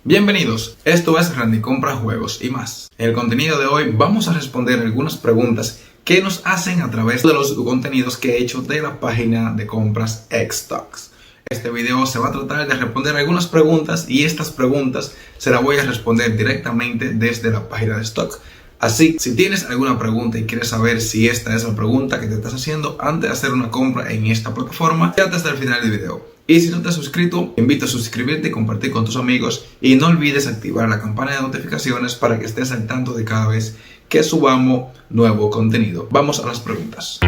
Bienvenidos, esto es Randy Compra Juegos y más. En el contenido de hoy vamos a responder algunas preguntas que nos hacen a través de los contenidos que he hecho de la página de compras Xstocks. Este video se va a tratar de responder algunas preguntas y estas preguntas se las voy a responder directamente desde la página de stock. Así, si tienes alguna pregunta y quieres saber si esta es la pregunta que te estás haciendo antes de hacer una compra en esta plataforma, quédate hasta el final del video. Y si no te has suscrito, te invito a suscribirte y compartir con tus amigos. Y no olvides activar la campana de notificaciones para que estés al tanto de cada vez que subamos nuevo contenido. Vamos a las preguntas.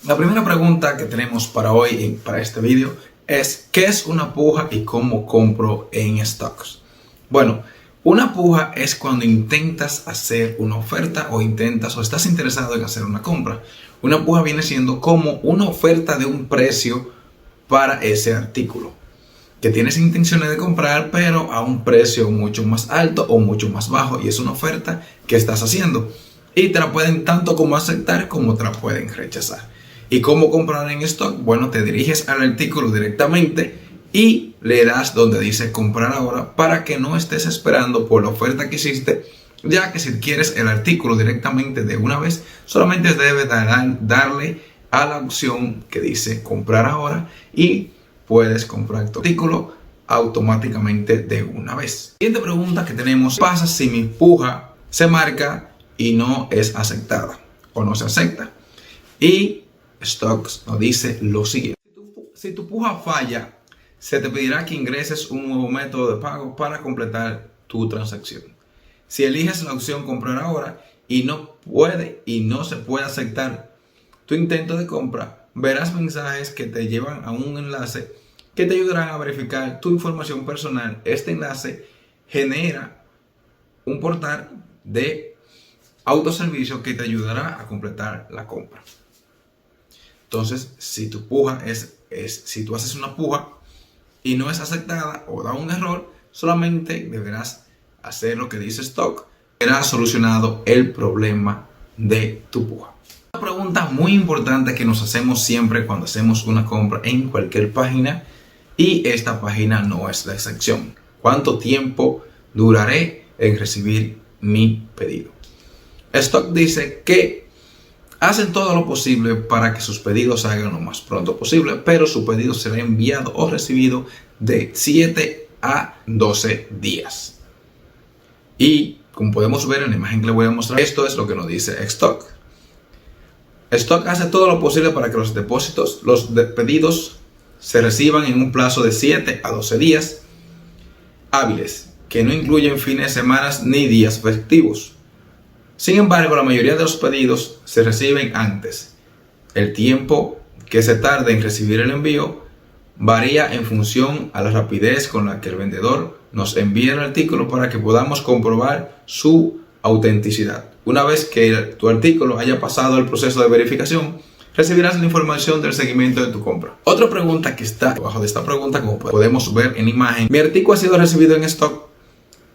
La primera pregunta que tenemos para hoy, para este vídeo, es ¿qué es una puja y cómo compro en stocks? Bueno, una puja es cuando intentas hacer una oferta o estás interesado en hacer una compra. Una puja viene siendo como una oferta de un precio para ese artículo que tienes intenciones de comprar, pero a un precio mucho más alto o mucho más bajo, y es una oferta que estás haciendo y te la pueden tanto como aceptar como te la pueden rechazar. ¿Y cómo comprar en stock? Bueno, te diriges al artículo directamente y le das donde dice comprar ahora para que no estés esperando por la oferta que hiciste, ya que si quieres el artículo directamente de una vez, solamente debes darle a la opción que dice comprar ahora y puedes comprar tu artículo automáticamente de una vez. Siguiente pregunta que tenemos: ¿qué pasa si mi puja se marca y no es aceptada o no se acepta? Y Stocks nos dice lo siguiente: si tu puja falla, se te pedirá que ingreses un nuevo método de pago para completar tu transacción. Si eliges la opción comprar ahora y no se puede aceptar tu intento de compra, verás mensajes que te llevan a un enlace que te ayudarán a verificar tu información personal. Este enlace genera un portal de autoservicio que te ayudará a completar la compra. Entonces, si tu puja si tú haces una puja y no es aceptada o da un error, solamente deberás hacer lo que dice stock. Será solucionado el problema de tu puja. Una pregunta muy importante que nos hacemos siempre cuando hacemos una compra en cualquier página, y esta página no es la excepción: ¿cuánto tiempo duraré en recibir mi pedido? Stock dice que hacen todo lo posible para que sus pedidos salgan lo más pronto posible, pero su pedido será enviado o recibido de 7 a 12 días. Y como podemos ver en la imagen que le voy a mostrar, esto es lo que nos dice Stock. Stock hace todo lo posible para que los pedidos se reciban en un plazo de 7 a 12 días hábiles, que no incluyen fines de semana ni días festivos. Sin embargo, la mayoría de los pedidos se reciben antes. El tiempo que se tarda en recibir el envío varía en función a la rapidez con la que el vendedor nos envía el artículo para que podamos comprobar su autenticidad. Una vez que tu artículo haya pasado el proceso de verificación, recibirás la información del seguimiento de tu compra. Otra pregunta que está debajo de esta pregunta, como podemos ver en imagen: mi artículo ha sido recibido en stock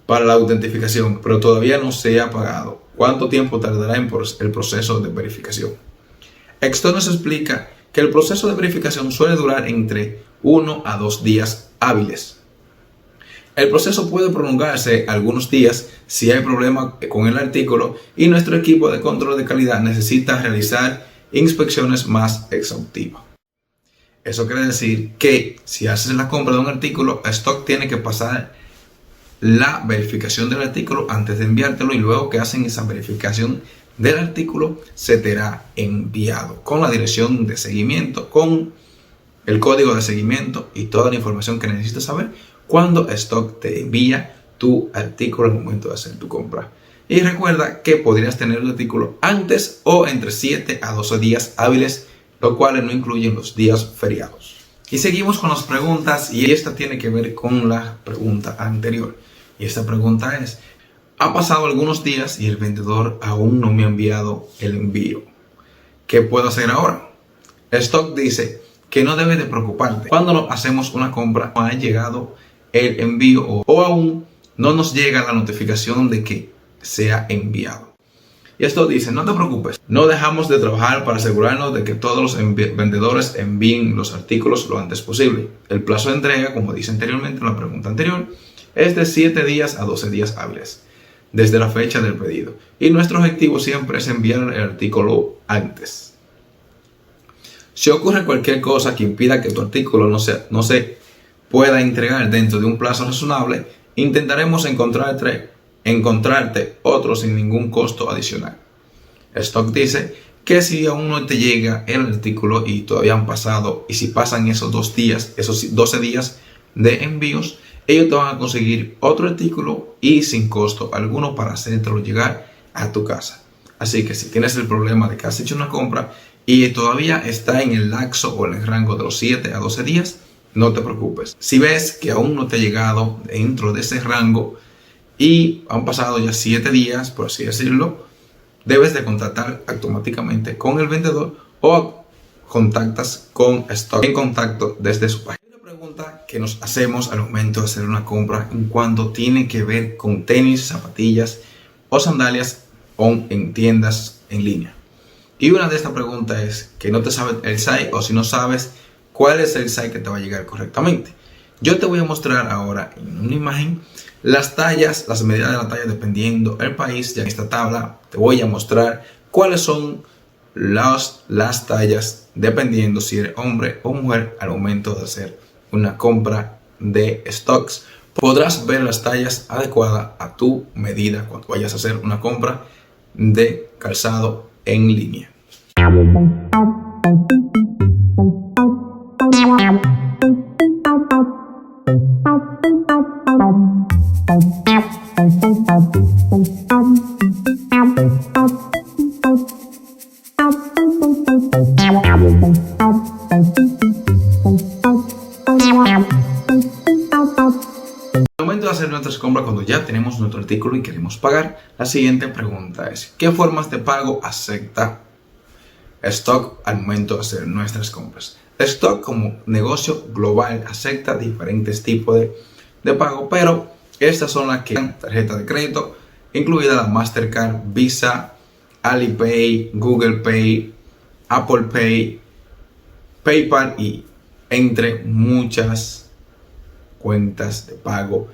para la autentificación, pero todavía no se ha pagado. ¿Cuánto tiempo tardará en el proceso de verificación? Stock nos explica que el proceso de verificación suele durar entre 1 a 2 días hábiles. El proceso puede prolongarse algunos días si hay problema con el artículo y nuestro equipo de control de calidad necesita realizar inspecciones más exhaustivas. Eso quiere decir que si haces la compra de un artículo, Stock tiene que pasar la verificación del artículo antes de enviártelo, y luego que hacen esa verificación del artículo se te hará enviado con la dirección de seguimiento, con el código de seguimiento y toda la información que necesitas saber cuando Stock te envía tu artículo al momento de hacer tu compra. Y recuerda que podrías tener el artículo antes o entre 7 a 12 días hábiles, lo cual no incluyen los días feriados. Y seguimos con las preguntas, y esta tiene que ver con la pregunta anterior. Y esta pregunta es: ha pasado algunos días y el vendedor aún no me ha enviado el envío. ¿Qué puedo hacer ahora? Stock dice que no debes de preocuparte. Cuando hacemos una compra, no ha llegado el envío o aún no nos llega la notificación de que sea enviado. Y esto dice: no te preocupes, no dejamos de trabajar para asegurarnos de que todos los vendedores envíen los artículos lo antes posible. El plazo de entrega, como dice anteriormente en la pregunta anterior, es de 7 días a 12 días hábiles desde la fecha del pedido. Y nuestro objetivo siempre es enviar el artículo antes. Si ocurre cualquier cosa que impida que tu artículo no se pueda entregar dentro de un plazo razonable, intentaremos encontrarte otro sin ningún costo adicional. Stock dice que si aún no te llega el artículo y todavía han pasado, y si pasan esos 2 días, esos 12 días de envíos, ellos te van a conseguir otro artículo y sin costo alguno para hacértelo llegar a tu casa. Así que si tienes el problema de que has hecho una compra y todavía está en el lapso o en el rango de los 7 a 12 días, no te preocupes. Si ves que aún no te ha llegado dentro de ese rango y han pasado ya 7 días, por así decirlo, debes de contactar automáticamente con el vendedor o contactas con Stock en contacto desde su página. Una pregunta que nos hacemos al momento de hacer una compra en cuanto tiene que ver con tenis, zapatillas o sandalias en tiendas en línea. Y una de estas preguntas es que no te sabes el size, o si no sabes cuál es el size que te va a llegar correctamente. Yo te voy a mostrar ahora en una imagen las tallas, las medidas de la talla dependiendo del país. Ya en esta tabla te voy a mostrar cuáles son las tallas dependiendo si eres hombre o mujer al momento de hacer una compra de stocks. Podrás ver las tallas adecuadas a tu medida cuando vayas a hacer una compra de calzado en línea. Al momento de hacer nuestras compras, cuando ya tenemos nuestro artículo y queremos pagar, la siguiente pregunta es: ¿qué formas de pago acepta Stock al momento de hacer nuestras compras? Stock, como negocio global, acepta diferentes tipos de pago, pero estas son las que dan tarjeta de crédito, incluida la Mastercard, Visa, Alipay, Google Pay, Apple Pay, PayPal y entre muchas cuentas de pago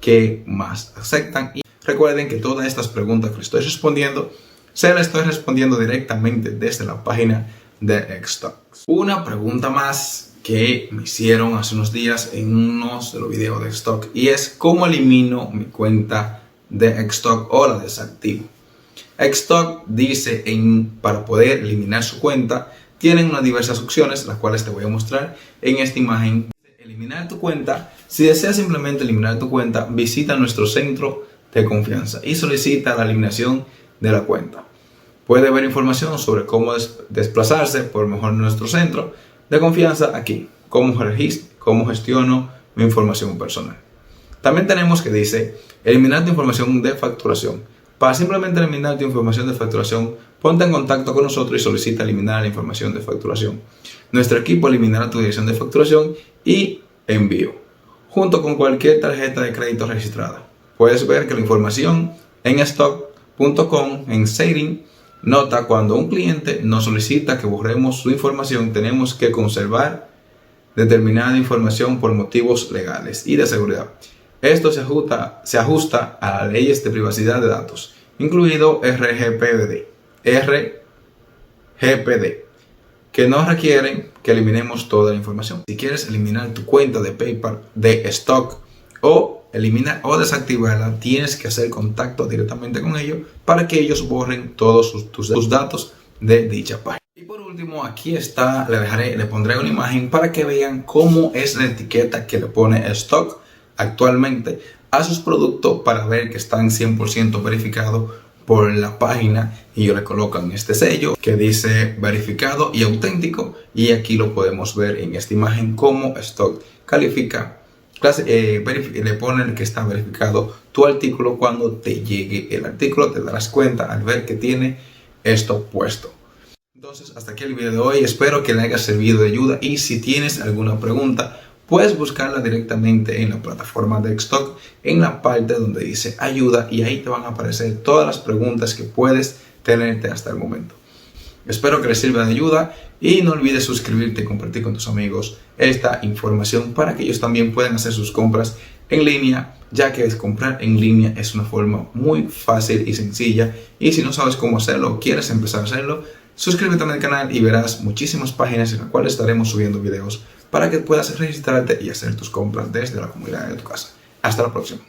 que más aceptan. Y recuerden que todas estas preguntas que les estoy respondiendo, se las estoy respondiendo directamente desde la página de Xstock. Una pregunta más que me hicieron hace unos días en unos de los videos de Xstock, y es: ¿cómo elimino mi cuenta de Xstock o la desactivo? Xstock dice para poder eliminar su cuenta tienen unas diversas opciones, las cuales te voy a mostrar en esta imagen. Eliminar tu cuenta. Si deseas simplemente eliminar tu cuenta, visita nuestro centro de confianza y solicita la eliminación de la cuenta. Puede ver información sobre cómo desplazarse por mejor nuestro centro de confianza aquí, cómo gestiono mi información personal. También tenemos que dice: eliminar tu información de facturación. Para simplemente eliminar tu información de facturación, ponte en contacto con nosotros y solicita eliminar la información de facturación. Nuestro equipo eliminará tu dirección de facturación y envío, junto con cualquier tarjeta de crédito registrada. Puedes ver que la información en stock.com en setting nota: cuando un cliente nos solicita que borremos su información, tenemos que conservar determinada información por motivos legales y de seguridad. Esto se ajusta a las leyes de privacidad de datos, incluido RGPD, que nos requieren que eliminemos toda la información. Si quieres eliminar tu cuenta de PayPal, de Stock, o eliminar o desactivarla, tienes que hacer contacto directamente con ellos para que ellos borren todos tus datos de dicha página. Y por último, aquí está, le pondré una imagen para que vean cómo es la etiqueta que le pone Stock actualmente a sus productos, para ver que están 100% verificados por la página, y ellos le colocan este sello que dice verificado y auténtico, y aquí lo podemos ver en esta imagen cómo Stock califica, le ponen que está verificado tu artículo. Cuando te llegue el artículo te darás cuenta al ver que tiene esto puesto. Entonces, hasta aquí el video de hoy, espero que le haya servido de ayuda, y si tienes alguna pregunta puedes buscarla directamente en la plataforma de Xstock en la parte donde dice ayuda, y ahí te van a aparecer todas las preguntas que puedes tenerte hasta el momento. Espero que les sirva de ayuda y no olvides suscribirte y compartir con tus amigos esta información para que ellos también puedan hacer sus compras en línea, ya que comprar en línea es una forma muy fácil y sencilla. Y si no sabes cómo hacerlo o quieres empezar a hacerlo, suscríbete al canal y verás muchísimas páginas en las cuales estaremos subiendo videos para que puedas registrarte y hacer tus compras desde la comodidad de tu casa. Hasta la próxima.